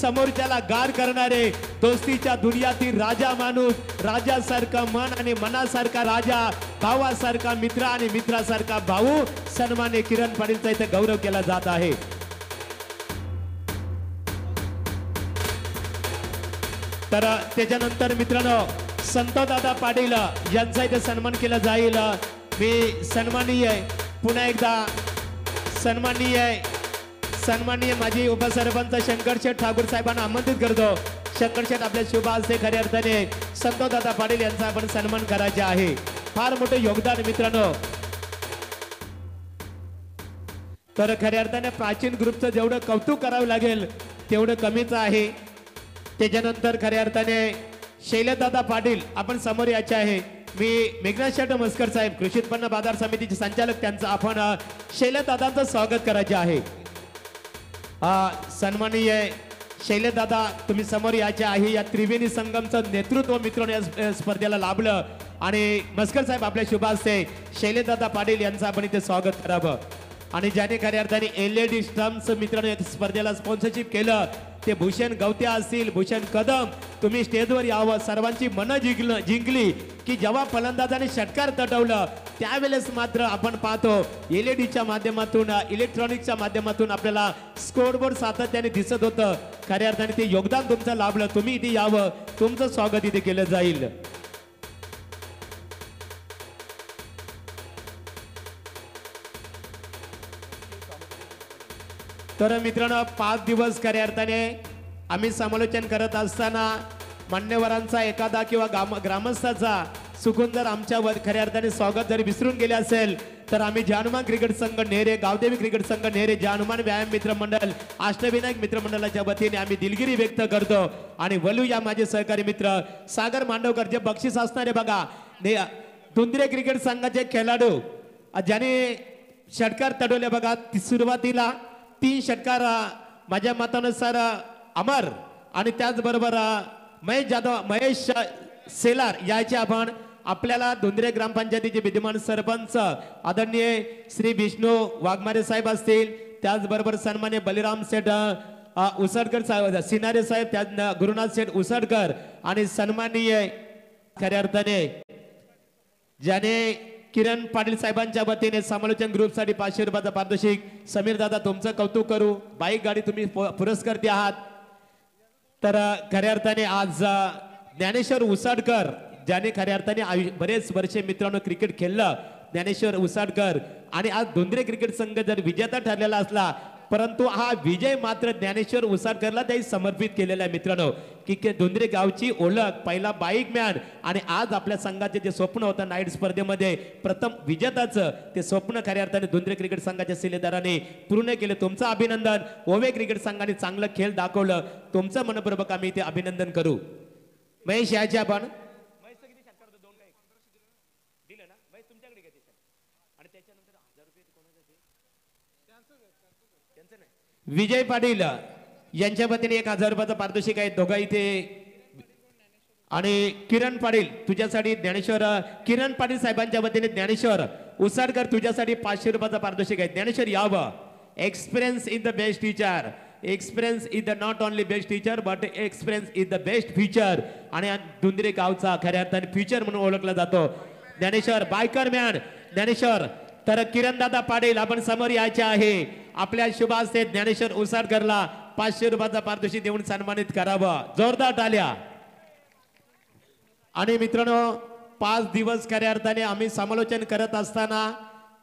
समोरच्याला गार करणारे, दोस्तीच्या दुनियातील राजा माणूस, राजासारखा मन आणि मनासारखा राजा, भावासारखा मित्र आणि मित्रासारखा भाऊ, सन्मान्य किरण पाटीलचा इथे गौरव केला जात आहे। तर त्याच्यानंतर मित्रांनो संतदादा पाटील यांचा इथे सन्मान केला जाईल। मी सन्माननीय पुन्हा एकदा सन्माननीय माजी उपसरपंच शंकरशेठ ठाकूर साहेबांना आमंत्रित करतो। शंकरशेठ आपल्या शुभ हस्ते खऱ्या अर्थाने संतदादा पाटील यांचा आपण सन्मान करायचा आहे। फार मोठे योगदान मित्रांनो। तर खऱ्या अर्थाने प्राचीन ग्रुपचं जेवढं कौतुक करावं लागेल तेवढं कमीच आहे। त्याच्यानंतर खऱ्या अर्थाने शैलदादा पाटील आपण समोर यायचे आहे। मी मेघनाथ मस्कर साहेब कृषी उत्पन्न बाजार समितीचे संचालक त्यांचं आपण शैलदादांचं स्वागत करायचे आहे। सन्माननीय शैलदादा तुम्ही समोर यायचे आहे। या त्रिवेणी संगमचं नेतृत्व मित्रांनो या स्पर्धेला लाभलं आणि मस्कर साहेब आपल्या शुभ हस्ते शैलदादा पाटील यांचं आपण इथे स्वागत करावं। आणि ज्याने खऱ्या अर्थाने LED स्टम्प्स मित्रांनो या स्पर्धेला स्पॉन्सरशिप केलं ते भूषण गवत्या असतील, भूषण कदम, तुम्ही स्टेजवर यावं, सर्वांची मनं जिंकली की जेव्हा फलंदाजाने षटकार तटवलं त्यावेळेस मात्र आपण पाहतो LEDच्या माध्यमातून, इलेक्ट्रॉनिकच्या माध्यमातून आपल्याला स्कोरबोर्ड सातत्याने दिसत होतं। खऱ्या अर्थाने ते योगदान तुमचं लाभलं, तुम्ही इथे यावं, तुमचं स्वागत इथे केलं जाईल। तर मित्रांनो 5 दिवस खऱ्या अर्थाने आम्ही समालोचन करत असताना मान्यवरांचा एखादा किंवा ग्रामस्थाचा चुकून जर आमच्या खऱ्या अर्थाने स्वागत जर विसरून गेले असेल तर आम्ही जानमान क्रिकेट संघ नेरे, गावदेवी क्रिकेट संघ नेरे, जानमान व्यायाम मित्र मंडळ, अष्टविनायक मित्र मंडळाच्या वतीने आम्ही दिलगिरी व्यक्त करतो। आणि वलू या माझे सहकारी मित्र सागर मांडवकर जे बक्षीस असणारे बघा, दुंद्रे क्रिकेट संघाचे खेळाडू ज्याने षटकार तडवले बघा, सुरुवातीला 3 षटकार माझ्या मतानुसार अमर आणि त्याचबरोबर महेश सेलार याचे आपण आपल्याला धुंद्रे ग्रामपंचायतीचे विद्यमान सरपंच आदरणीय श्री विष्णू वाघमारे साहेब असतील, त्याचबरोबर सन्मान्य बलिराम सेठ उसडकर साहेब, सिनारे साहेब, त्या गुरुनाथ सेठ उसडकर आणि सन्माननीय खऱ्या अर्थाने ज्याने किरण पाटील साहेबांच्या वतीने समालोचन ग्रुपसाठी 500 रुपयाचा पारितोषिक। समीर दादा तुमचं कौतुक करू, बाईक गाडी तुम्ही पुरस्कृत आहात। तर खऱ्या अर्थाने आज ज्ञानेश्वर उसाडकर ज्याने खऱ्या अर्थाने बरेच वर्षे मित्रांनो क्रिकेट खेळलं, ज्ञानेश्वर उसाडकर, आणि आज धुंद्रे क्रिकेट संघ जर विजेता ठरलेला असला परंतु हा विजय मात्र ज्ञानेश्वर उसाडकरला त्याही समर्पित केलेला आहे मित्रांनो। की धुंद्रे गावची ओळख, पहिला बाईक मॅन, आणि आज आपल्या संघाचे जे स्वप्न होतं नाईट स्पर्धेमध्ये प्रथम विजेताचं, ते स्वप्न खऱ्या अर्थाने धुंद्रे क्रिकेट संघाच्या शिलेदाराने पूर्ण केले। तुमचं अभिनंदन। ओवे क्रिकेट संघाने चांगलं खेळ दाखवलं, तुमचं मनपूर्वक आम्ही इथे अभिनंदन करू। महेश याचे आपण विजय पाटील यांच्या वतीने 1000 रुपयाचा पारितोषिक आहे दोघा इथे। आणि किरण पाटील तुझ्यासाठी ज्ञानेश्वर, किरण पाटील साहेबांच्या वतीने ज्ञानेश्वर उसाडकर तुझ्यासाठी 500 रुपयाचा पारितोषिक आहे। ज्ञानेश्वर यावं, experience is the best teacher, experience is the not only best teacher but experience is the best future, आणि धुंद्रे गावचा खऱ्या अर्थाने फ्युचर म्हणून ओळखला जातो ज्ञानेश्वर, बायकर मॅन ज्ञानेश्वर। तर किरण दादा पाटील आपण समोर यायचे आहे, आपल्या शुभ हस्ते ज्ञानेश्वर उसाडकरला 500 रुपयाचा पारितोषिक देऊन सन्मानित करावं, जोरदार टाळ्या। आणि मित्रांनो 5 दिवस खऱ्या अर्थाने आम्ही समालोचन करत असताना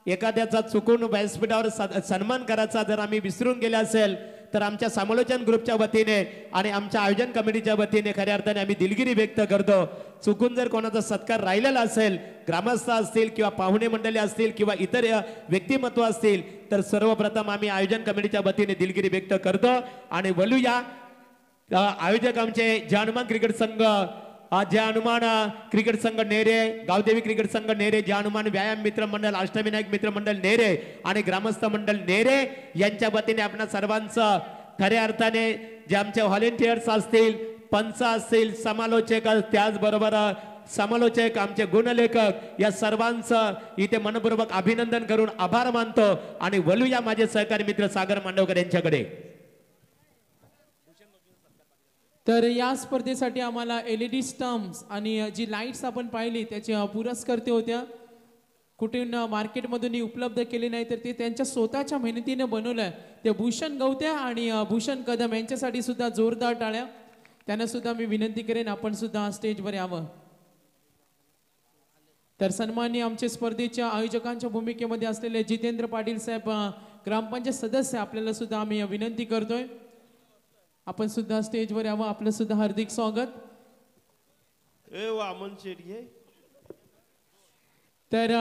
एखाद्याचा चुकून व्यासपीठावर सन्मान करायचा जर आम्ही विसरून गेले असेल तर आमच्या समालोचन ग्रुपच्या वतीने आणि आमच्या आयोजन कमिटीच्या वतीने खऱ्या अर्थाने आम्ही दिलगिरी व्यक्त करतो। चुकून जर कोणाचा सत्कार राहिलेला असेल, ग्रामस्थ असतील किंवा पाहुणे मंडळी असतील किंवा इतर व्यक्तिमत्व असतील तर सर्वप्रथम आम्ही आयोजन कमिटीच्या वतीने दिलगिरी व्यक्त करतो। आणि बोलूया आयोजक आमचे जानमान क्रिकेट संघ, जे हनुमान क्रिकेट संघ नेरे, गावदेवी क्रिकेट संघ नेरे, जे हनुमान व्यायाम मित्र मंडळ, अष्टविनायक मित्र मंडळ नेरे आणि ग्रामस्थ मंडळ नेरे यांच्या वतीने आपणा सर्वांचं खऱ्या अर्थाने जे आमचे व्हॉलेंटियर्स असतील, पंच असतील, समालोचक, त्याचबरोबर समालोचक, आमचे गुणलेखक या सर्वांचं इथे मनपूर्वक अभिनंदन करून आभार मानतो। आणि वलूया माझे सहकारी मित्र सागर मांडवकर यांच्याकडे। तर या स्पर्धेसाठी आम्हाला LED स्टम्प्स आणि जी लाईट्स आपण पाहिली त्याचे पुरस्कर्ते होत्या. कुठून मार्केटमधून उपलब्ध केले नाही तर ते त्यांच्या स्वतःच्या मेहनतीने बनवलंय. ते भूषण गवत्या आणि भूषण कदम यांच्यासाठी सुद्धा जोरदार टाळ्या. त्यांना सुद्धा मी विनंती करेन आपण सुद्धा स्टेजवर यावं. तर सन्माननीय आमचे स्पर्धेच्या आयोजकांच्या भूमिकेमध्ये असलेले जितेंद्र पाटील साहेब ग्रामपंचायत सदस्य आपल्याला सुद्धा आम्ही विनंती करतोय आपण सुद्धा स्टेजवर यावं. आपलं सुद्धा हार्दिक स्वागत. तर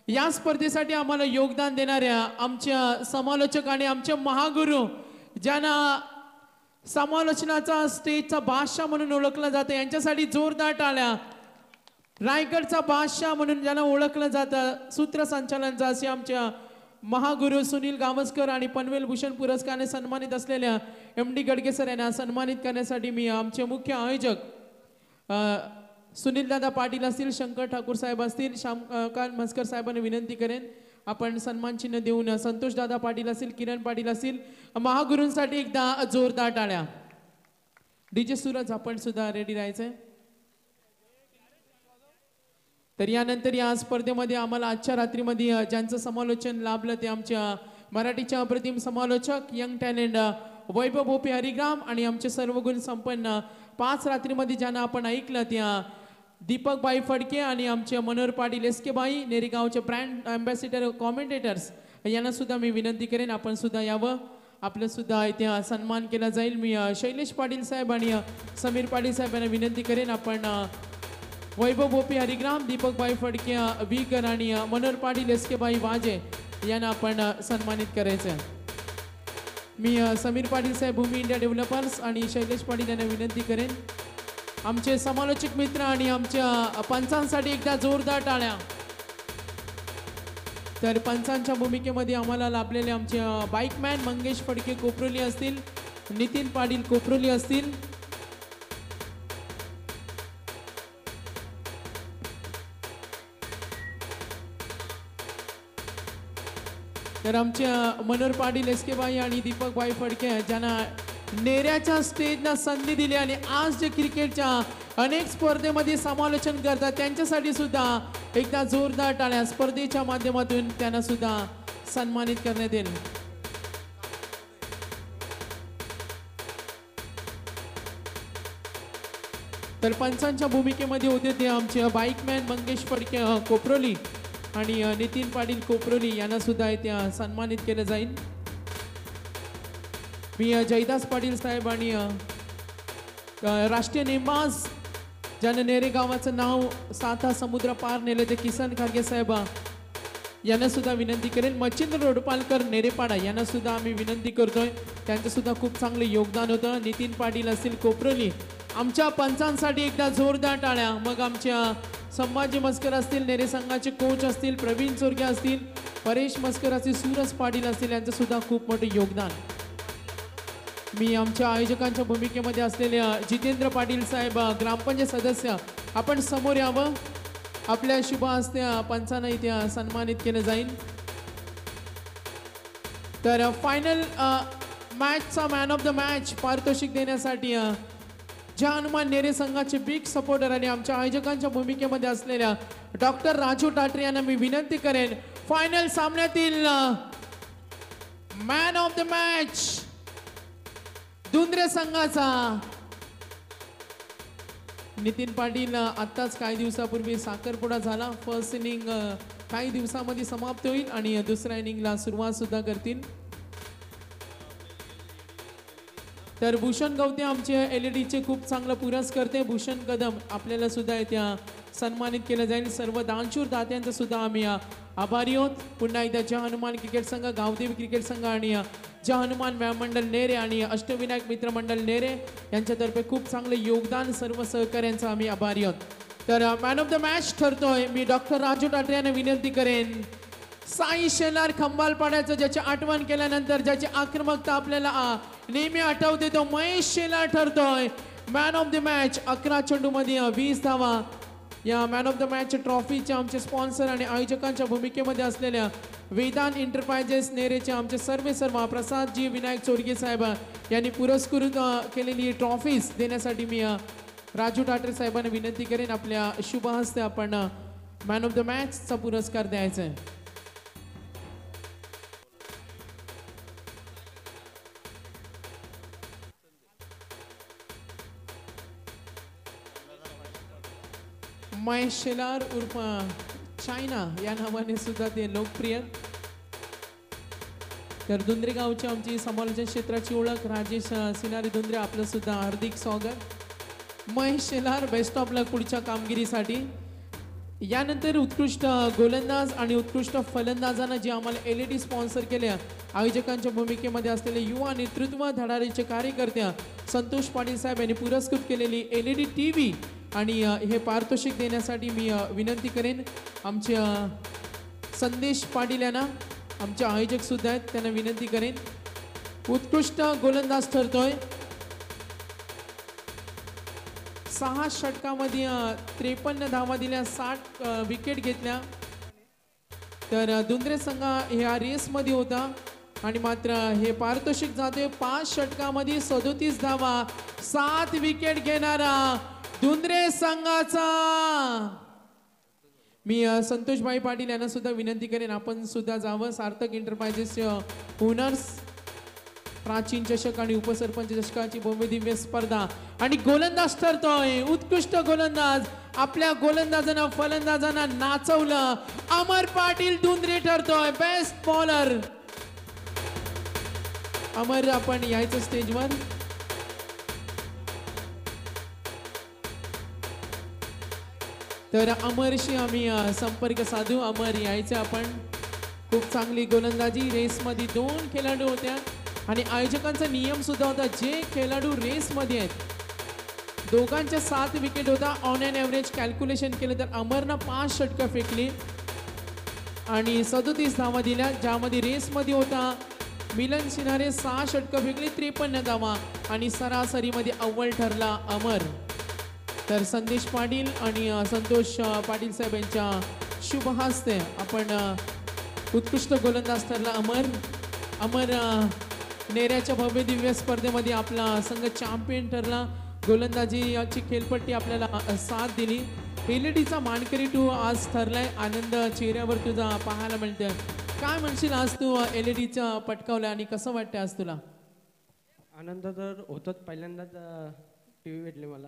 या स्पर्धेसाठी आम्हाला योगदान देणाऱ्या आमच्या समालोचक आणि आमचे महागुरु ज्यांना समालोचनाचा स्टेजचा बादशाह म्हणून ओळखलं जातं यांच्यासाठी जोरदार टाळ्या. रायगडचा बादशाह म्हणून ज्यांना ओळखलं जातं सूत्रसंचालनचा असे आमच्या महागुरु सुनील गावस्कर आणि पनवेल भूषण पुरस्काराने सन्मानित असलेल्या MD गडगे सर यांना सन्मानित करण्यासाठी मी आमचे मुख्य आयोजक सुनील दादा पाटील असतील, शंकर ठाकूर साहेब असतील, श्यामकांत म्हस्कर साहेबांना विनंती करेन आपण सन्मान चिन्ह देऊन संतोष दादा पाटील असतील, किरण पाटील असतील महागुरूंसाठी एकदा जोरदार टाळ्या. DJ सूरज आपण सुद्धा रेडी राहायचंय. तर यानंतर या स्पर्धेमध्ये आम्हाला आजच्या रात्रीमध्ये ज्यांचं समालोचन लाभलं ते आमच्या मराठीच्या अप्रतिम समालोचक यंग टॅलेंट वैभव भोपे हरिग्राम आणि आमचे सर्व गुण संपन्न 5 रात्रीमध्ये ज्यांना आपण ऐकलं त्या दीपक बाई फडके आणि आमचे मनोहर पाटील SK बाई नेरेगावचे ब्रँड अँबॅसिडर कॉमेंटेटर्स यांना सुद्धा मी विनंती करेन आपण सुद्धा यावं. आपलं सुद्धा इथे सन्मान केला जाईल. मी शैलेश पाटील साहेब आणि समीर पाटील साहेब यांना विनंती करेन आपण वैभव भोपे हरिग्राम, दीपक बाई फडके वीकर आणि मनोहर पाटील SK बाई वाजे यांना आपण सन्मानित करायचं. मी समीर पाटील साहेब भूमी इंडिया डेव्हलपर्स आणि शैलेश पाटील यांना विनंती करेन आमचे समालोचक मित्र आणि आमच्या पंचांसाठी एकदा जोरदार टाळ्या. तर पंचांच्या भूमिकेमध्ये आम्हाला लाभलेले आमचे बाईकमॅन मंगेश फडके कोपरोली असतील, नितीन पाटील कोपरोली असतील, तर आमच्या मनोहर पाटील SK बाई आणि दीपक बाई फडके ज्यांना नेऱ्याच्या स्टेजला संधी दिली आणि आज जे क्रिकेटच्या अनेक स्पर्धेमध्ये समालोचन करतात त्यांच्यासाठी सुद्धा एकदा जोरदार टाळ्या. स्पर्धेच्या माध्यमातून त्यांना सुद्धा सन्मानित करण्यात येईल. तर पंचांच्या भूमिकेमध्ये होते ते आमचे बाईकमॅन मंगेश फडके कोपरोली आणि नितीन पाटील कोपरोली यांना सुद्धा इथे सन्मानित केलं जाईल. मी जयदास पाटील साहेब आणि राष्ट्रीय नेमबाज ज्याने नेरे गावाचं नाव 7 समुद्र पार नेले ते किसन खागे साहेब यांना सुद्धा विनंती करेन. मच्छिंद्र रोडपालकर नेरेपाडा यांना सुद्धा आम्ही विनंती करतोय त्यांचं सुद्धा खूप चांगलं योगदान होतं. नितीन पाटील असतील कोपरोली आमच्या पंचांसाठी एकदा जोरदार टाळ्या. मग आमच्या संभाजी मस्कर असतील, नेरे संघाचे कोच असतील, प्रवीण चोरगे असतील, परेश मस्कर असतील, सूरज पाटील असतील यांचं सुद्धा खूप मोठं योगदान. मी आमच्या आयोजकांच्या भूमिकेमध्ये असलेले जितेंद्र पाटील साहेब ग्रामपंचायत सदस्य आपण समोर यावं. आपल्या शुभ हस्ते पंचांना इथे सन्मानित केलं जाईल. तर फायनल मॅचचा मॅन ऑफ द मॅच पारितोषिक देण्यासाठी ज्या हनुमान नेरे संघाचे बिग सपोर्टर आणि आमच्या आयोजकांच्या भूमिकेमध्ये असलेल्या डॉक्टर राजू टाटरे यांना मी विनंती करेन फायनल सामन्यातील मॅन ऑफ द मॅच दुंद्रे संघाचा नितीन पाटील आत्ताच काही दिवसापूर्वी साखरपुडा झाला. फर्स्ट इनिंग काही दिवसांमध्ये समाप्त होईल आणि दुसऱ्या इनिंगला सुरुवात सुद्धा करतील. तर भूषण गवते आमचे LEDचे खूप चांगला पुरस्कर्ते भूषण कदम आपल्याला सुद्धा इथे सन्मानित केलं जाईल. सर्व दानशूर दात्यांचा सुद्धा आम्ही आभारी आहोत. पुन्हा एकदा जय हनुमान क्रिकेट संघ, गावदेवी क्रिकेट संघ आणि जय हनुमान व्यायाम मंडळ नेरे आणि अष्टविनायक मित्र मंडळ नेरे यांच्यातर्फे खूप चांगले योगदान सर्व सहकार्यांचा आम्ही आभारी आहोत. तर मॅन ऑफ द मॅच ठरतोय मी डॉक्टर राजू टाटरे यांना विनंती करेन. साई शेलार खंबालपाड्याचं ज्याची आठवण केल्यानंतर ज्याची आक्रमकता आपल्याला नेहमी आठवते तो महेश शेलार ठरतोय मॅन ऑफ द मॅच. 11 चेंडूमध्ये 20 धावा. या मॅन ऑफ द मॅच ट्रॉफीचे आमचे स्पॉन्सर आणि आयोजकांच्या भूमिकेमध्ये असलेल्या वेदांत एंटरप्राइजेस नेरेचे आमचे सर्व प्रसादजी विनायक चोरगे साहेब यांनी पुरस्कृत केलेली ट्रॉफीज देण्यासाठी मी राजू टाटरे साहेबांना विनंती करेन आपल्या शुभ हस्ते आपण मॅन ऑफ द मॅचचा पुरस्कार द्यायचा आहे. महेश शेलार उर्फ चायना या नावाने सुद्धा ते लोकप्रिय. तर दुंद्रे गावची आमची समालोचन क्षेत्राची ओळख राजेश सिनारी दुंद्रे आपलं सुद्धा हार्दिक स्वागत. महेश शेलार बेस्ट ऑफ लक पुढच्या कामगिरीसाठी. यानंतर उत्कृष्ट गोलंदाज आणि उत्कृष्ट फलंदाजांना जे आम्हाला LED स्पॉन्सर केल्या आयोजकांच्या भूमिकेमध्ये असलेले युवा नेतृत्व धडाडीचे कार्यकर्ते संतोष पाटील साहेब यांनी पुरस्कृत केलेली LED TV आणि हे पारितोषिक देण्यासाठी मी विनंती करेन आमचे संदेश पाटील यांना, आमचे आयोजक सुद्धा आहेत त्यांना विनंती करेन. उत्कृष्ट गोलंदाज ठरतोय 6 षटकामध्ये 53 धावा दिल्या, 60 विकेट घेतल्या. तर दुंद्रे संघ ह्या रेसमध्ये होता आणि मात्र हे पारितोषिक जाते 5 षटकामध्ये 37 धावा 7 विकेट घेणारा दुंद्रे संघाचा. मी संतोषभाई पाटील यांना सुद्धा विनंती करेन आपण सुद्धा जावं. सार्थक एंटरप्राइजेस ओनर्स प्राचीन चषक आणि उपसरपंच चषकाची भव्य दिव्य स्पर्धा आणि गोलंदाज ठरतोय उत्कृष्ट गोलंदाज. आपल्या गोलंदाजांना फलंदाजांना नाचवलं अमर पाटील दुंद्रे ठरतोय बेस्ट बॉलर. अमर आपण यायचं स्टेजवर. तर अमरशी आम्ही संपर्क साधू. अमर यायचं आपण. खूप चांगली गोलंदाजी. रेसमध्ये 2 खेळाडू होत्या आणि आयोजकांचा नियम सुद्धा होता जे खेळाडू रेसमध्ये आहेत दोघांच्या 7 विकेट होता. ऑन अँड ॲव्हरेज कॅल्क्युलेशन केलं तर अमरनं 5 षटकं फेकली आणि 37 धावा दिल्या, ज्यामध्ये रेसमध्ये होता मिलन सिन्हारे 6 षटकं फेकली 53 धावा आणि सरासरीमध्ये अव्वल ठरला अमर. तर संदेश पाटील आणि संतोष पाटील साहेब यांच्या शुभ हस्ते आपण उत्कृष्ट गोलंदाज ठरला अमर. अमर नेऱ्याच्या भव्य दिव्य स्पर्धेमध्ये आपला संघ चॅम्पियन ठरला. गोलंदाजीची खेळपट्टी आपल्याला साथ दिली. LEDचा मानकरी तू आज ठरलाय. आनंद चेहऱ्यावर तुझा पाहायला मिळतोय. काय म्हणशील आज तू LEDचा पटकावला आणि कसं वाटतंय आज तुला? आनंद तर होतोच. पहिल्यांदाच TV भेटले मला.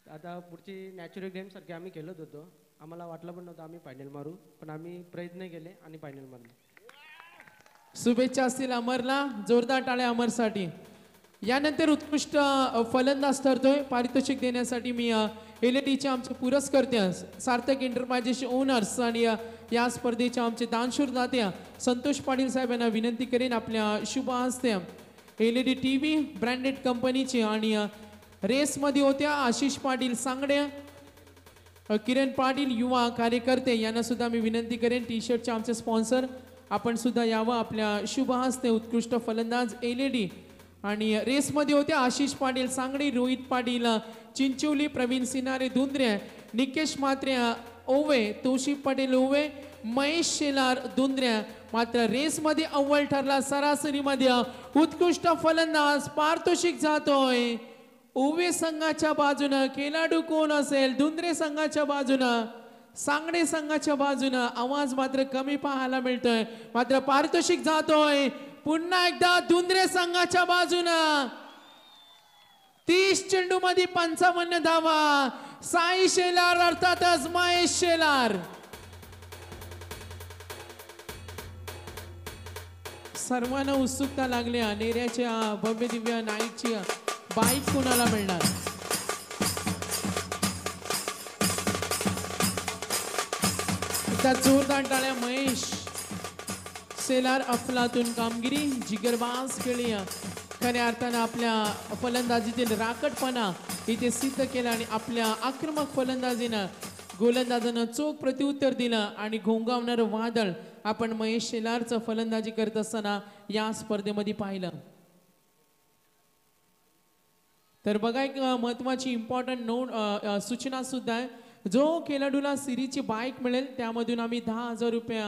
आता पुढची नॅचरल गेमसारखी आम्ही खेळत होतो. आम्हाला वाटलं पण नव्हतं आम्ही फायनल मारू, पण आम्ही प्रयत्न केले आणि फायनल मारले. शुभेच्छा असतील अमरला. जोरदार टाळ्या अमरसाठी. यानंतर उत्कृष्ट फलंदाज ठरतोय. पारितोषिक देण्यासाठी मी LEDचे आमचे पुरस्कर्ते सार्थक एंटरप्राइजेस ओनर्स आणि या स्पर्धेचे आमचे दानशूर दाते संतोष पाटील साहेब यांना विनंती करेन आपल्या शुभ हस्ते LED TV ब्रँडेड कंपनीचे आणि रेसमध्ये होत्या आशिष पाटील सांगडे, किरण पाटील युवा कार्यकर्ते यांना सुद्धा मी विनंती करेन. T-शर्टचे आमचे स्पॉन्सर आपण सुद्धा यावं आपल्या शुभ हस्ते. उत्कृष्ट फलंदाज LED आणि रेसमध्ये होत्या आशिष पाटील सांगडे, रोहित पाटील चिंचोली, प्रवीण सिनारे दुंद्रे, निकेश मात्रे ओवे, तोशिफ पटेल ओवे, महेश शेलार दुंद्रे. मात्र रेसमध्ये अव्वल ठरला. सरासरीमध्ये उत्कृष्ट फलंदाज. पारितोषिक जातोय ओवे संघाच्या बाजूनं. खेळाडू कोण असेल? दुंद्रे संघाच्या बाजूनं, सांगडे संघाच्या बाजूनं. आवाज मात्र कमी पाहायला मिळतोय. मात्र पारितोषिक जातोय पुन्हा एकदा दुंद्रे संघाच्या बाजूनं. 30 चेंडू मध्ये 55 धावा. साई शेलार अर्थातच महेश शेलार. सर्वांना उत्सुकता लागली नेऱ्याच्या भव्य दिव्य नाईटची बाईक कोणाला मिळणार? त्या जोरदार टाळ्या. महेश शेलार अफलातून कामगिरी, जिगरबाज खेळी. खऱ्या अर्थानं आपल्या फलंदाजीतील राकटपणा इथे सिद्ध केला आणि आपल्या आक्रमक फलंदाजीनं गोलंदाजानं चोख प्रत्युत्तर दिलं आणि घोंगावणारं वादळ आपण महेश शेलारचं फलंदाजी करत असताना या स्पर्धेमध्ये पाहिलं. तर बघा एक महत्वाची इम्पॉर्टंट नोट सूचना सुद्धा आहे. जो खेळाडूला सिरीजची बाईक मिळेल त्यामधून आम्ही 10,000 रुपये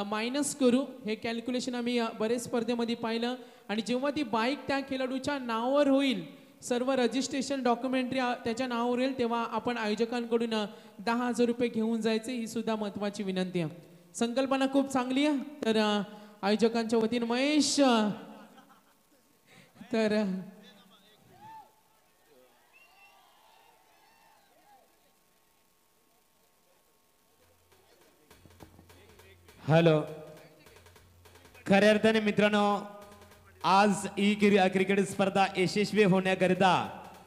मायनस करू. हे कॅल्क्युलेशन आम्ही बरेच स्पर्धेमध्ये पाहिलं आणि जेव्हा ती बाईक त्या खेळाडूच्या नावावर होईल, सर्व रजिस्ट्रेशन डॉक्युमेंटरी त्याच्या नावावर येईल, तेव्हा आपण आयोजकांकडून 10,000 रुपये घेऊन जायचे. ही सुद्धा महत्वाची विनंती आहे. संकल्पना खूप चांगली आहे. तर आयोजकांच्या वतीने महेश तर हॅलो, खऱ्या अर्थाने मित्रांनो, आज ही क्रिकेट स्पर्धा यशस्वी होण्याकरिता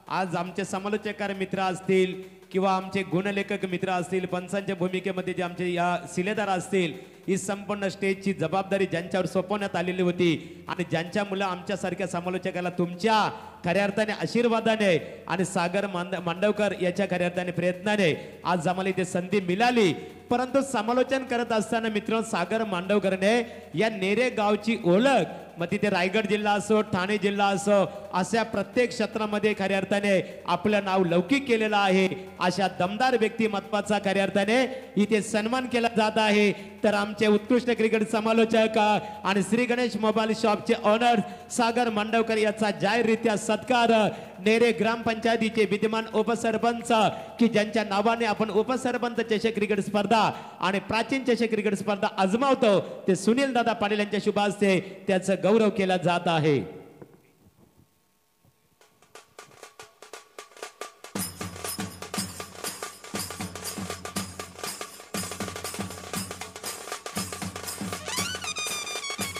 आज आमचे समालोचक मित्र असतील किंवा आमचे गुणलेखक मित्र असतील, पंचांच्या भूमिकेमध्ये जे आमचे या शिलेदार असतील, ही संपूर्ण स्टेजची जबाबदारी ज्यांच्यावर सोपवण्यात आलेली होती आणि ज्यांच्यामुळे आमच्यासारख्या समालोचकाला तुमच्या खऱ्या अर्थाने आशीर्वादाने आणि सागर मांडवकर याच्या खऱ्या अर्थाने प्रयत्नाने आज आम्हाला इथे संधी मिळाली. परंतु समालोचन करत असताना मित्र, सागर मांडवकरने या नेरे गावची ओळख, मग तिथे रायगड जिल्हा असो, ठाणे जिल्हा असो, अशा प्रत्येक क्षेत्रामध्ये खऱ्या अर्थाने आपलं नाव लौकिक केलेलं आहे. अशा दमदार व्यक्तिमत्वाचा खऱ्या अर्थाने इथे सन्मान केला जात आहे. तर आमचे उत्कृष्ट क्रिकेट समालोचक आणि श्री गणेश मोबाईल शॉपचे ओनर सागर मांडवकर याचा जाहीररित्या सत्कार नेरे ग्रामपंचायतीचे विद्यमान उपसरपंच, की ज्यांच्या नावाने आपण उपसरपंच चषक क्रिकेट स्पर्धा आणि प्राचीन चषक क्रिकेट स्पर्धा आजमावतो, ते सुनील दादा पाटील यांच्या शुभ हस्ते त्याचा गौरव केला जात आहे.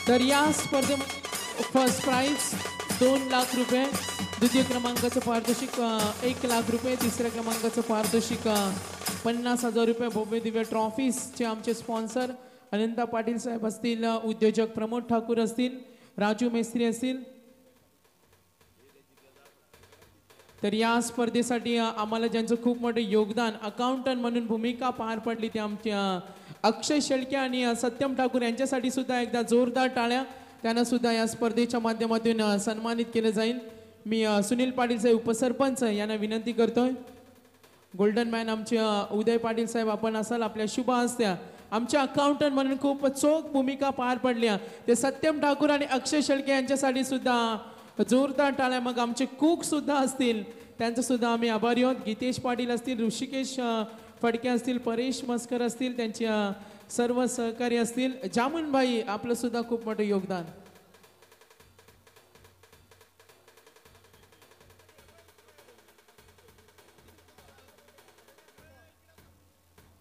तर या स्पर्धेमध्ये फर्स्ट प्राइज 2 लाख रुपये, द्वितीय क्रमांकाचं पारितोषिक 1 लाख रुपये, तिसऱ्या क्रमांकाचं पारितोषिक 50,000 रुपये. भव्य दिव्य ट्रॉफीजचे आमचे स्पॉन्सर अनंता पाटील साहेब असतील, उद्योजक प्रमोद ठाकूर असतील, राजू मेस्त्री असतील. तर या स्पर्धेसाठी आम्हाला ज्यांचं खूप मोठं योगदान, अकाउंटंट म्हणून भूमिका पार पडली, ते आमच्या अक्षय शेळके आणि सत्यम ठाकूर यांच्यासाठी सुद्धा एकदा जोरदार टाळ्या. त्यांना सुद्धा या स्पर्धेच्या माध्यमातून सन्मानित केलं जाईल. मी सुनील पाटीलचे उपसरपंच यांना विनंती करतोय. गोल्डन मॅन आमचे उदय पाटील साहेब आपण असाल, आपल्या शुभ हस्त्या आमचे अकाउंटंट म्हणून खूप चोख भूमिका पार पडल्या, ते सत्यम ठाकूर आणि अक्षय शेळके यांच्यासाठी सुद्धा जोरदार टाळ्या. मग आमचे कुक सुद्धा असतील, त्यांचं सुद्धा आम्ही आभारी आहोत. गीतेश पाटील असतील, ऋषिकेश फडके असतील, परेश मस्कर असतील, त्यांच्या सर्व सहकारी असतील. जामुनबाई आपलं सुद्धा खूप मोठं योगदान.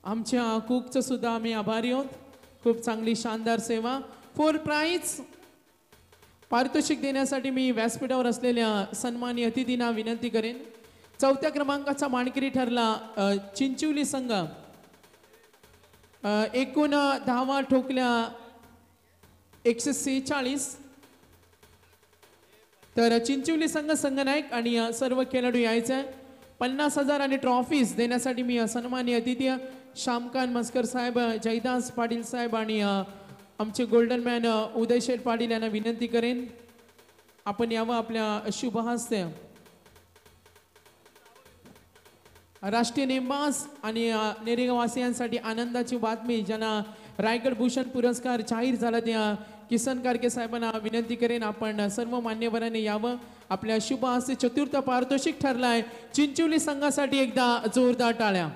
आमच्या कुकचं सुद्धा आम्ही आभारी आहोत. खूप चांगली शानदार सेवा. 4 प्राइज पारितोषिक देण्यासाठी मी व्यासपीठावर असलेल्या सन्मानी अतिथींना विनंती करेन. 4थ्या क्रमांकाचा मानकरी ठरला चिंचोली संघ. एकूण धावा ठोकल्या 146. तर चिंचोली संघ संघनायक आणि सर्व खेळाडू यायचे. 50,000 आणि ट्रॉफीज देण्यासाठी मी सन्मानी अतिथी श्यामकांत मस्कर साहेब, जयदास पाटील साहेब आणि आमचे गोल्डन मॅन उदय शेठ पाटील यांना विनंती करेन, आपण यावं आपल्या शुभ हस्ते. राष्ट्रीय नेमबाज आणि नेरेगाववासियांसाठी आनंदाची बातमी, ज्यांना रायगड भूषण पुरस्कार जाहीर झाला, त्या किसन कारके साहेबांना विनंती करेन, आपण सर्व मान्यवरांनी यावं. आपल्या शुभ हस्ते 4th पारितोषिक ठरलाय चिंचोली संघासाठी. एकदा जोरदार टाळ्या.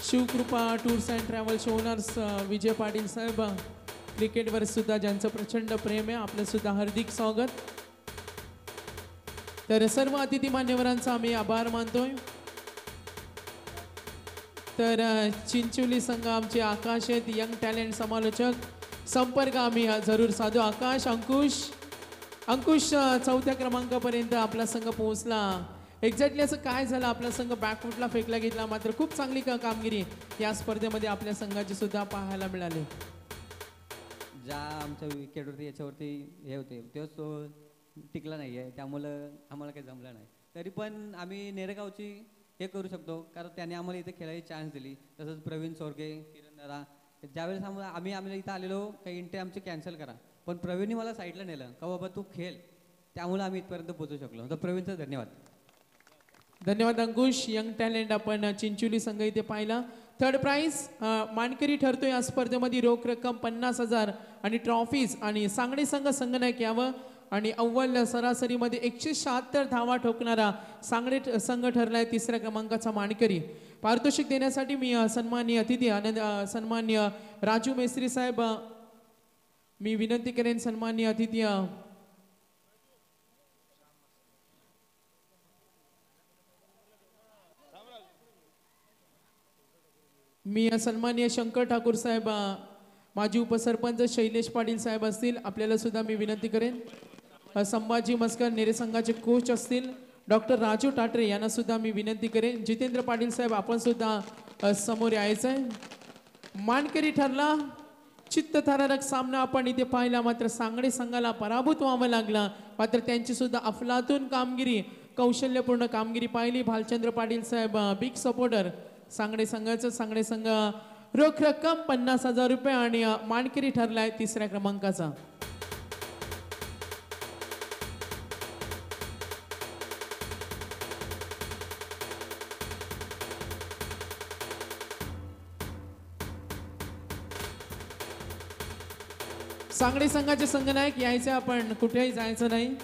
Shivkrupa tours and travels owners Vijay Patil साहेब, क्रिकेटवर सुद्धा ज्यांचं प्रचंड प्रेम आहे, आपलं सुद्धा हार्दिक स्वागत. तर सर्व अतिथी मान्यवरांचा आम्ही आभार मानतोय. तर चिंचोली संघ आमचे आकाश आहेत, यंग टॅलेंट समालोचक. संपर्क आम्ही जरूर साधू. आकाश, अंकुश 4थ्या क्रमांकापर्यंत आपला संघ पोहोचला. एक्झॅक्टली असं काय झालं, आपला संघ बॅकफुटला फेकला गेला, मात्र खूप चांगली कामगिरी या स्पर्धेमध्ये आपल्या संघाची सुद्धा पाहायला मिळाली. ज्या आमच्या विकेटवरती याच्यावरती हे होते तेव्हा तो टिकला नाही आहे, त्यामुळं आम्हाला काही जमलं नाही. तरी पण आम्ही नेरेगावची हे करू शकतो, कारण त्याने आम्हाला इथे खेळायची चान्स दिली. तसंच प्रवीण सोरगे, किरण नरा ज्यावेळेस आम्ही आम्ही इथं आलेलो काही एंट्री आमची कॅन्सल करा, पण प्रवीणने मला साईडला नेलं का बाबा तू खेळ, त्यामुळे आम्ही इथपर्यंत पोहोचू शकलो. तर प्रवीणचं धन्यवाद. धन्यवाद अंकुश. यंग टॅलेंट आपण चिंचोली संघ इथे पाहिला. थर्ड प्राइज मानकरी ठरतोय या स्पर्धेमध्ये रोख रक्कम 50,000 आणि ट्रॉफीज आणि सांगली संघ संघनायक यावं आणि अव्वल सरासरीमध्ये 176 धावा ठोकणारा सांगली संघ ठरलाय तिसऱ्या क्रमांकाचा मानकरी. पारितोषिक देण्यासाठी मी सन्माननीय अतिथी सन्माननीय राजू मेस्त्री साहेब मी विनंती करेन. सन्माननीय अतिथी मी सन्माननीय शंकर ठाकूर साहेब माजी उपसरपंच शैलेश पाटील साहेब असतील आपल्याला सुद्धा मी विनंती करेन. संभाजी मस्कर नेरे संघाचे कोच असतील डॉक्टर राजू टाटरे यांना सुद्धा मी विनंती करेन. जितेंद्र पाटील साहेब आपण सुद्धा समोर यायचं आहे. मानकरी ठरला चित्तथरारक सामना आपण इथे पाहिला. मात्र सांगली संघाला पराभूत व्हावं लागला. मात्र त्यांची सुद्धा अफलातून कामगिरी कौशल्यपूर्ण कामगिरी पाहिली. भालचंद्र पाटील साहेब बिग सपोर्टर सांगडे संघाचं. सांगडे संघ रोख रक्कम 50,000 रुपये आणि मानकरी ठरलाय तिसऱ्या क्रमांकाचा. सांगडे संघाचे संघनायक यायचे आपण कुठेही जायचं नाही.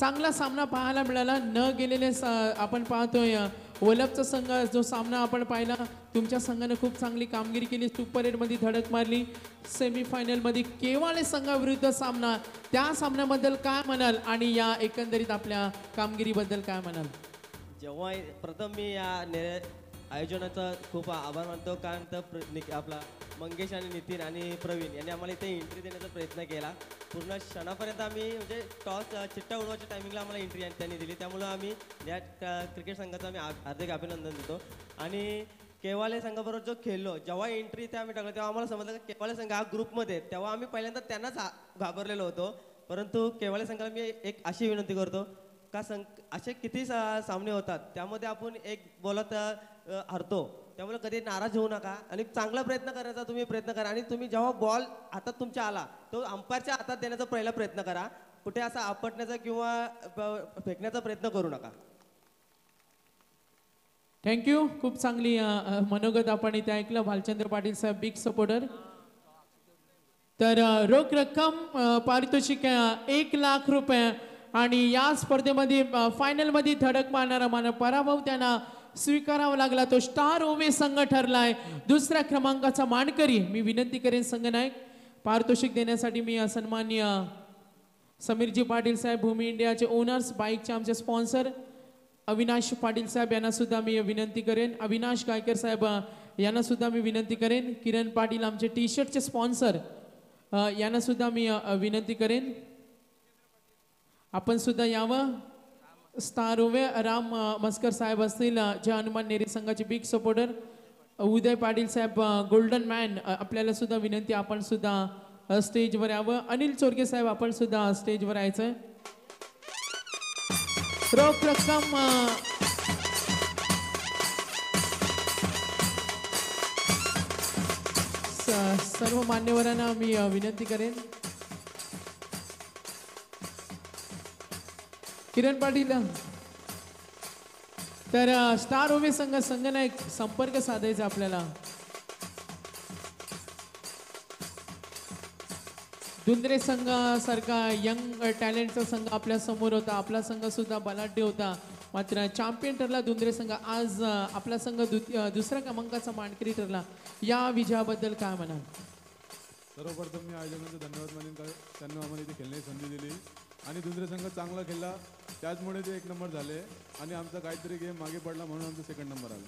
चांगला सामना पाहायला मिळाला. न गेलेले आपण पाहतोय वलभचा संघ जो सामना आपण पाहिला तुमच्या संघाने खूप चांगली कामगिरी केली. सुपर 8 मध्ये धडक मारली. सेमीफायनल मध्ये केवाळे संघाविरुद्ध सामना, त्या सामन्याबद्दल काय म्हणाल आणि या एकंदरीत आपल्या कामगिरीबद्दल काय म्हणाल? जेव्हा प्रथम मी या आयोजनाचा खूप आभार मानतो, कारण तर आपला मंगेश आणि नितीन आणि प्रवीण यांनी आम्हाला इथे एंट्री देण्याचा प्रयत्न केला. पूर्ण क्षणापर्यंत आम्ही म्हणजे टॉस चिट्टा उडवायच्या टायमिंगला आम्हाला एंट्री त्यांनी दिली. त्यामुळं आम्ही या क्रिकेट संघाचं आम्ही हार्दिक अभिनंदन देतो. आणि केवाले संघाबरोबर जो खेळलो, जेव्हा एंट्री इथे आम्ही टाकलो तेव्हा आम्हाला समजलं की केवाले संघ हा ग्रुपमध्ये, तेव्हा आम्ही पहिल्यांदा त्यांनाच घाबरलेलो होतो. परंतु केवाले संघाला मी एक अशी विनंती करतो का असे किती सामने होतात, त्यामध्ये आपण एक बोलत हरतो, त्यामुळे कधी नाराज होऊ नका आणि चांगला प्रयत्न करायचा तुम्ही प्रयत्न करा. आणि तुम्ही जेव्हा बॉल हातात तुमच्या आला तो अंपायरच्या हातात देण्याचा पहिला प्रयत्न करा. कुठे असा आपटण्याचा किंवा फेकण्याचा प्रयत्न करू नका. थँक्यू. खूप चांगली मनोगत आपण इथे ऐकलं. भालचंद्र पाटील साहेब बिग सपोर्टर. तर रोख रक्कम पारितोषिक 1,00,000 रुपये आणि या स्पर्धेमध्ये फायनलमध्ये धडक मारणारा पराभव त्यांना स्वीकारावा लागला. तो स्टार ओवे संघ ठरलाय दुसऱ्या क्रमांकाचा मानकरी. मी विनंती करेन संघनायक पारितोषिक देण्यासाठी मी सन्माननीय समीरजी पाटील साहेब भूमी इंडियाचे ओनर्स, बाईकचे आमचे स्पॉन्सर अविनाश पाटील साहेब यांना सुद्धा मी विनंती करेन. अविनाश गायकर साहेब यांना सुद्धा मी विनंती करेन. किरण पाटील आमचे टी शर्टचे स्पॉन्सर यांना सुद्धा मी विनंती करेन आपण सुद्धा यावं. स्टार ओवे राम मस्कर साहेब असतील जे हनुमान नेरी संघाचे बिग सपोर्टर. उदय पाटील साहेब गोल्डन मॅन आपल्याला सुद्धा विनंती आपण सुद्धा स्टेजवर यावं. अनिल चोरगे साहेब आपण सुद्धा स्टेजवर यायचंय. रोख रक्कम सर्व मान्यवरांना मी विनंती करेन. किरण पाटील. तर स्टार ओवे संघ संघनायक संपर्क साधायचा आपल्याला. दुंद्रे संघ सारखा यंग टॅलेंटचा संघ आपल्या समोर होता. आपला संघ सुद्धा बलाढ्य होता. मात्र चॅम्पियन ठरला दुंद्रे संघ. आज आपला संघ दुसऱ्या क्रमांकाचा मानकरी ठरला. या विजयाबद्दल काय म्हणाल? सर्वप्रथम मी आयोजकांचे धन्यवाद मानेन, त्यांनी आम्हाला इथे खेळण्याची संधी दिली आणि दुसरे संघ चांगला खेळला, त्याचमुळे ते 1 नंबर झाले आणि आमचा काहीतरी गेम मागे पडला म्हणून आमचा 2nd नंबर आला.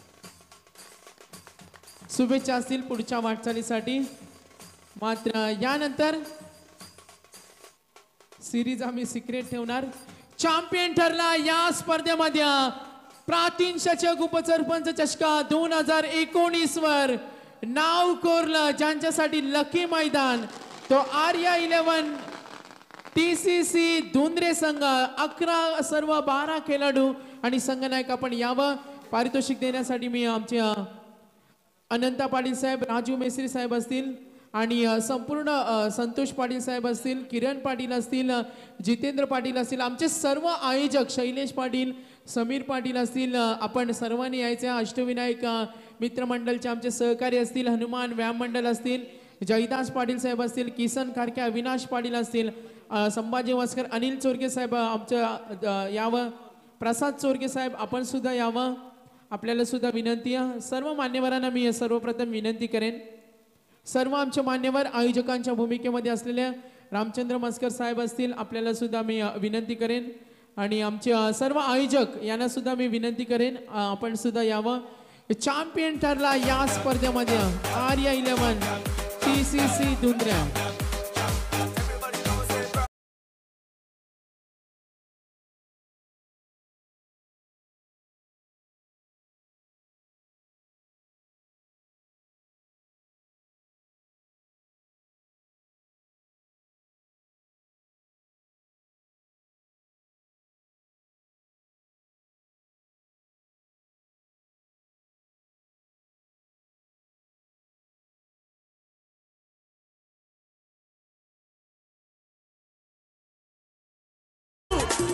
शुभेच्छा असतील पुढच्या वाटचालीसाठी. मात्र यानंतर सिरीज आम्ही सिक्रेट ठेवणार. चॅम्पियन ठरला या स्पर्धेमध्ये प्राचीन शचक उपसरपंच चषका 2019 वर नाव कोरलं, ज्यांच्यासाठी लकी मैदान तो आर्या 11 TCC दुंद्रे संघ. 11 सर्व 12 खेळाडू आणि संघनायक आपण यावं. पारितोषिक देण्यासाठी मी आमच्या अनंता पाटील साहेब, राजू मेसरी साहेब असतील आणि संपूर्ण संतोष पाटील साहेब असतील, किरण पाटील असतील, जितेंद्र पाटील असतील, आमचे सर्व आयोजक शैलेश पाटील, समीर पाटील असतील, आपण सर्वांनी यायचे. अष्टविनायक मित्रमंडळचे आमचे सहकारी असतील, हनुमान व्यायाम मंडळ असतील, जयदास पाटील साहेब असतील, किसन खारके, अविनाश पाटील असतील, संभाजी वस्कर, अनिल चोरगे साहेब आमचं यावं, प्रसाद चोरगे साहेब आपण सुद्धा यावं, आपल्याला सुद्धा विनंती आहे. सर्व मान्यवरांना मी सर्वप्रथम विनंती करेन, सर्व आमचे मान्यवर आयोजकांच्या भूमिकेमध्ये असलेले रामचंद्र मस्कर साहेब असतील, आपल्याला सुद्धा मी विनंती करेन आणि आमचे सर्व आयोजक यांना सुद्धा मी विनंती करेन आपण सुद्धा यावं. चॅम्पियन ठरला या स्पर्धेमध्ये आर्या 11 TCC धुंद्र्या.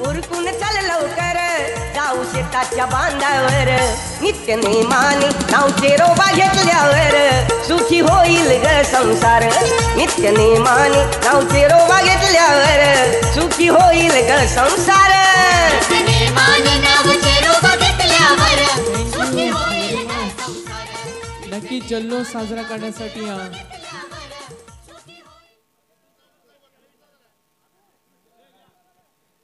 उरकून चाल लवकर जाऊ शेताच्या बांधावर नित्य नेमाने नावचे रोबा घेतल्यावर सुखी होईल ग संसार. नित्य नेमाने नावचे रोबा घेतल्यावर सुखी होईल ग संसार. नक्की जल्लोष साजरा करण्यासाठी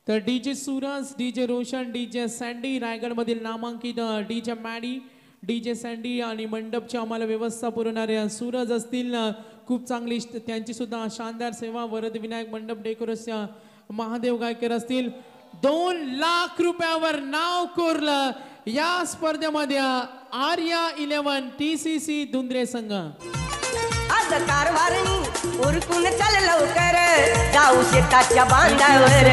तर DJ Suraj, DJ Roshan, DJ sandy, रायगडमधील नामांकित डीजे मॅडी, डीजे सँडी आणि मंडपची आम्हाला व्यवस्था पुरवणारे सूरज असतील, खूप चांगली त्यांची सुद्धा शानदार सेवा. वरद विनायक मंडप डेकोरेशन महादेव गायकर असतील. 2 लाख रुपयावर नाव कोरलं या स्पर्धेमध्ये आर्या 11 TCC धुंद्रे संघ. आज कारभारणी उरकून चाल लवकर जाऊ शेताच्या बांधावर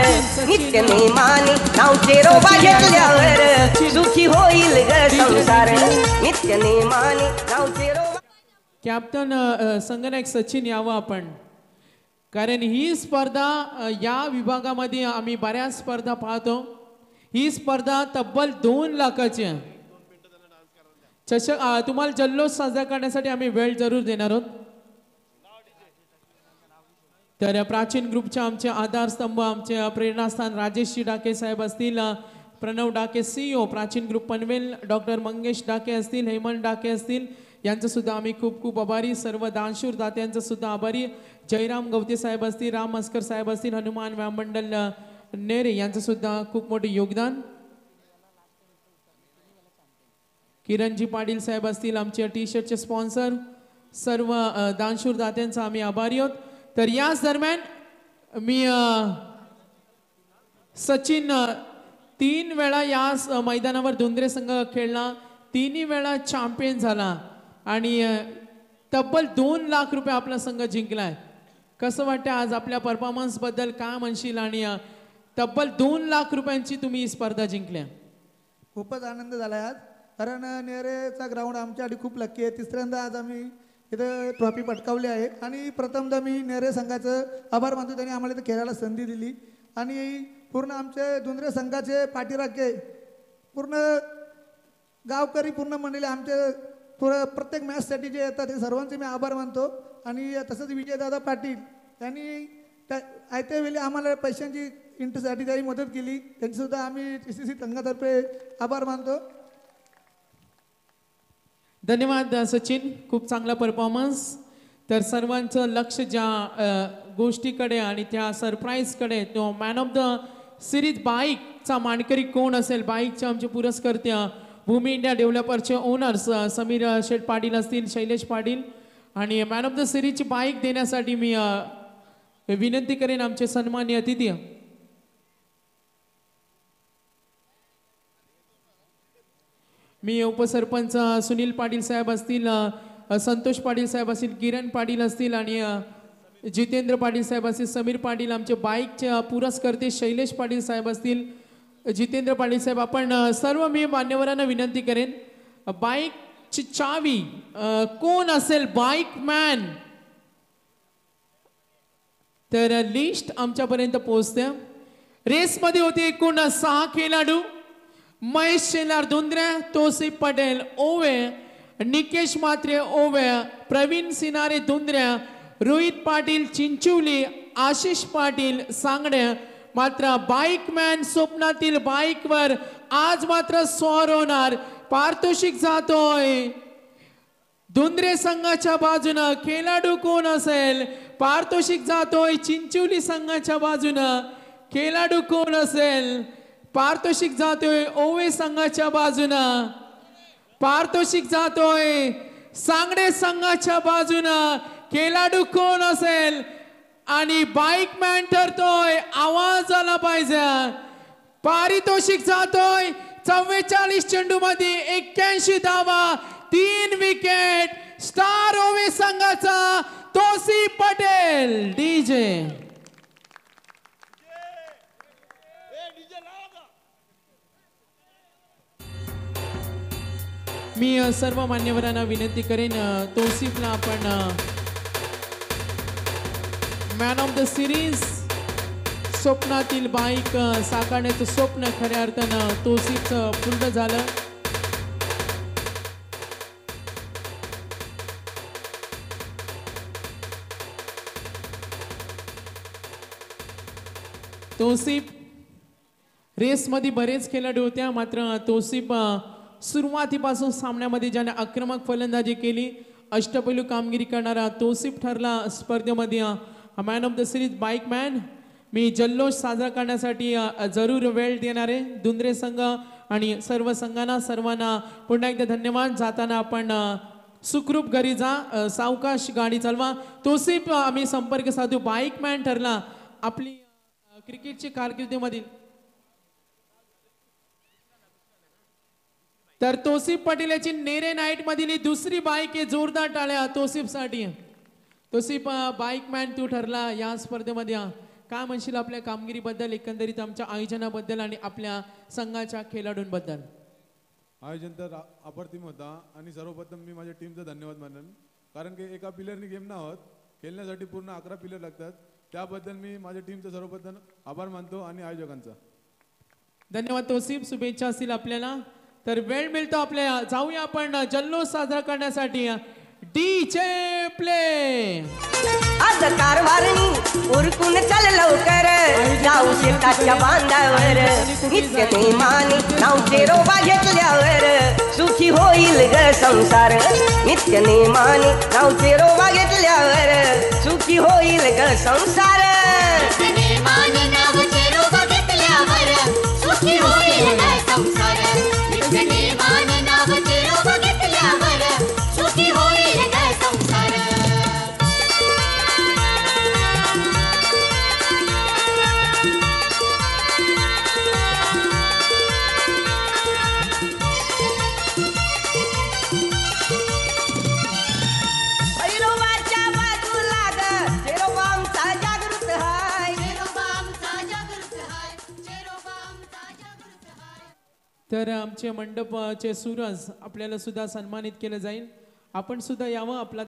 नित्य नेमाने नावचे रोबा घेतल्यावर सुखी होईल ग संसार. नित्य नेमाने नावचे रोबा. कॅप्टन संगनायक सचिन यावं आपण, कारण ही स्पर्धा या विभागामध्ये आम्ही बऱ्याच स्पर्धा पाहतो. ही स्पर्धा तब्बल 2 लाखाची आहे. चषक तुम्हाला जल्लोष साजरा करण्यासाठी आम्ही वेळ जरूर देणार आहोत. तर प्राचीन ग्रुपच्या आमचे आधारस्तंभ, आमचे प्रेरणास्थान राजेशजी डाके साहेब असतील, प्रणव डाके CEO प्राचीन ग्रुप पनवेल, डॉक्टर मंगेश डाके असतील, हेमंत डाके असतील, यांचं सुद्धा आम्ही खूप खूप आभारी. सर्व दानशूर दात्यांचं सुद्धा आभारी. जयराम गवते साहेब असतील, राम मस्कर साहेब असतील, हनुमान व्यायाम मंडळ नेरे यांचं सुद्धा खूप मोठे योगदान. किरणजी पाटील साहेब असतील, आमचे T-शर्टचे स्पॉन्सर. सर्व दानशूर दात्यांचा आम्ही आभारी आहोत. तर याच दरम्यान मी सचिन 3 वेळा या मैदानावर धुंद्रे संघ खेळला, 3ही वेळा चॅम्पियन झाला आणि तब्बल 2 लाख रुपये आपला संघ जिंकलाय. कसं वाटतं आज आपल्या परफॉर्मन्स बद्दल काय म्हणशील? आणि तब्बल 2 लाख रुपयांची तुम्ही ही स्पर्धा जिंकल्या. खूपच आनंद झाला आज, कारण नेरेचा ग्राउंड आमच्यासाठी खूप लक्की आहे. तिसऱ्यांदा आज आम्ही इथं ट्रॉफी पटकावली आहे आणि प्रथमदा मी नेरे संघाचं आभार मानतो, त्यांनी आम्हाला इथं खेळायला संधी दिली. आणि पूर्ण आमचे धुंद्रे संघाचे पाठीराखे पूर्ण गावकरी पूर्ण मंडळी आमचे प्रत्येक मॅचसाठी जे येतात ते सर्वांचे मी आभार मानतो. आणि तसंच विजयदादा पाटील यांनी आयत्या वेळी आम्हाला पैशांची इंटरसाठी त्यांनी मदत केली, त्यांचीसुद्धा आम्ही TCC संघातर्फे आभार मानतो. धन्यवाद सचिन, खूप चांगला परफॉर्मन्स. तर सर्वांचं लक्ष ज्या गोष्टीकडे आणि त्या सरप्राईजकडे, तो मॅन ऑफ द सिरीज बाईकचा मानकरी कोण असेल, बाईकचे आमचे पुरस्कर्ते भूमी इंडिया डेव्हलपरचे ओनर्स समीर शेठ पाटील असतील, शैलेश पाटील. आणि मॅन ऑफ द सिरीजची बाईक देण्यासाठी मी विनंती करेन आमचे सन्माननीय अतिथी मी उपसरपंच सुनील पाटील साहेब असतील, संतोष पाटील साहेब असतील, किरण पाटील असतील आणि जितेंद्र पाटील साहेब असतील, समीर पाटील आमचे बाईकचे पुरस्कर्ते शैलेश पाटील साहेब असतील, जितेंद्र पाटील साहेब. आपण सर्व मी मान्यवरांना विनंती करेन बाईक ची चावी कोण असेल बाईक मॅन? तर लिस्ट आमच्यापर्यंत पोहोचते. रेसमध्ये होते एकूण 6 खेळाडू. महेश शेलार धुंद्रे, तोसिफ पटेल ओवे, निकेश म्हात्रे ओवे, प्रवीण सिनारे धुंद्रे, रोहित पाटील चिंचोली, आशिष पाटील सांगडे. मात्र बाईक मॅन स्वप्नातील बाईकवर आज मात्र स्वार होणार. पारितोषिक जातोय धुंद्रे संघाच्या बाजूनं. खेळाडू कोण असेल? पारितोषिक जातोय चिंचोली संघाच्या बाजूनं. खेळाडू कोण असेल? पारितोषिक जातोय ओवे संघाच्या बाजूनं. पारितोषिक जातोय सांगडे संघाच्या बाजूनं. खेळाडू कोण असेल? आणि बाईक मॅन ठरतोय. आवाज आला पाहिजे. पारितोषिक जातोय 44 चेंडू मध्ये 81 धावा, 3 विकेट. स्टार ओवे संघाचा तोसिफ पटेल. डीजे मी सर्व मान्यवरांना विनंती करेन, तोसिफला आपण मॅन ऑफ द सिरीज स्वप्नातील बाईक साकारण्याचं स्वप्न खऱ्या अर्थानं तोसिफचं पूर्ण झालं. तोसिफ रेसमध्ये बरेच खेळाडू होत्या, मात्र तोसिफ सुरुवातीपासून सामन्यामध्ये ज्याने आक्रमक फलंदाजी केली, अष्टपैलू कामगिरी करणारा तोसिफ ठरला स्पर्धेमध्ये man of the series bike man. मी जल्लोष साजरा करण्यासाठी जरूर वेळ देणार आहे. धुंद्रे संघ आणि सर्व संघांना सर्वांना पुन्हा एकदा धन्यवाद. जाताना आपण सुखरूप घरी जा, सावकाश गाडी चालवा. तोसिफ आम्ही संपर्क साधू. बाईक मॅन ठरला आपली क्रिकेटची कारकिर्दीमधील. तर तोसिफ पटेल याची नेरे नाईट मधील दुसरी बाईक आहे. जोरदार टाळ्या तोसिफ साठी. तोसिफ बाईक मॅन तू ठरला या स्पर्धेमध्ये. काय म्हणशील आपल्या कामगिरीबद्दल, एकंदरीत आमच्या आयोजनाबद्दल आणि आपल्या संघाच्या खेळाडूंबद्दल? आयोजन तर अप्रतिम होता आणि सर्वप्रथम मी माझ्या टीमचा धन्यवाद मानेन, कारण की एका प्लेयरनी गेम ना होत, खेळण्यासाठी पूर्ण 11 प्लेयर लागतात. त्याबद्दल मी माझ्या टीमचा सर्वप्रथम आभार मानतो आणि आयोजकांचा. धन्यवाद तोसिफ, शुभेच्छा असतील आपल्याला. तर वेळ मिळतो आपल्याला, जाऊया आपण जल्लोष साजरा करण्यासाठी. DJ play. आज कारभारणी उरकून चल लवकर, जाऊ शेताच्या बांधावर. नित्य नेमाने नावचे रोबा घेतल्यावर सुखी होईल ग संसार. नित्य नेमाने नावचे रोबा घेतल्यावर सुखी होईल ग संसार. नेमाने नावचे रोबा घेतल्यावर सुखी होईल ग संसार. नेमाने नावचे रोबा घेतल्यावर सुखी होईल ग संसार. भैरवाच्या बाजूला ग जेरोबा आमचा जागृत हाय. जेरोबा आमचा जागृत हाय. जेरोबा आमचा जागृत हाय. तर आमचे मंडपचे सूरज आपल्याला सुद्धा सन्मानित केलं जाईल. आपण सुद्धा यावं. आपला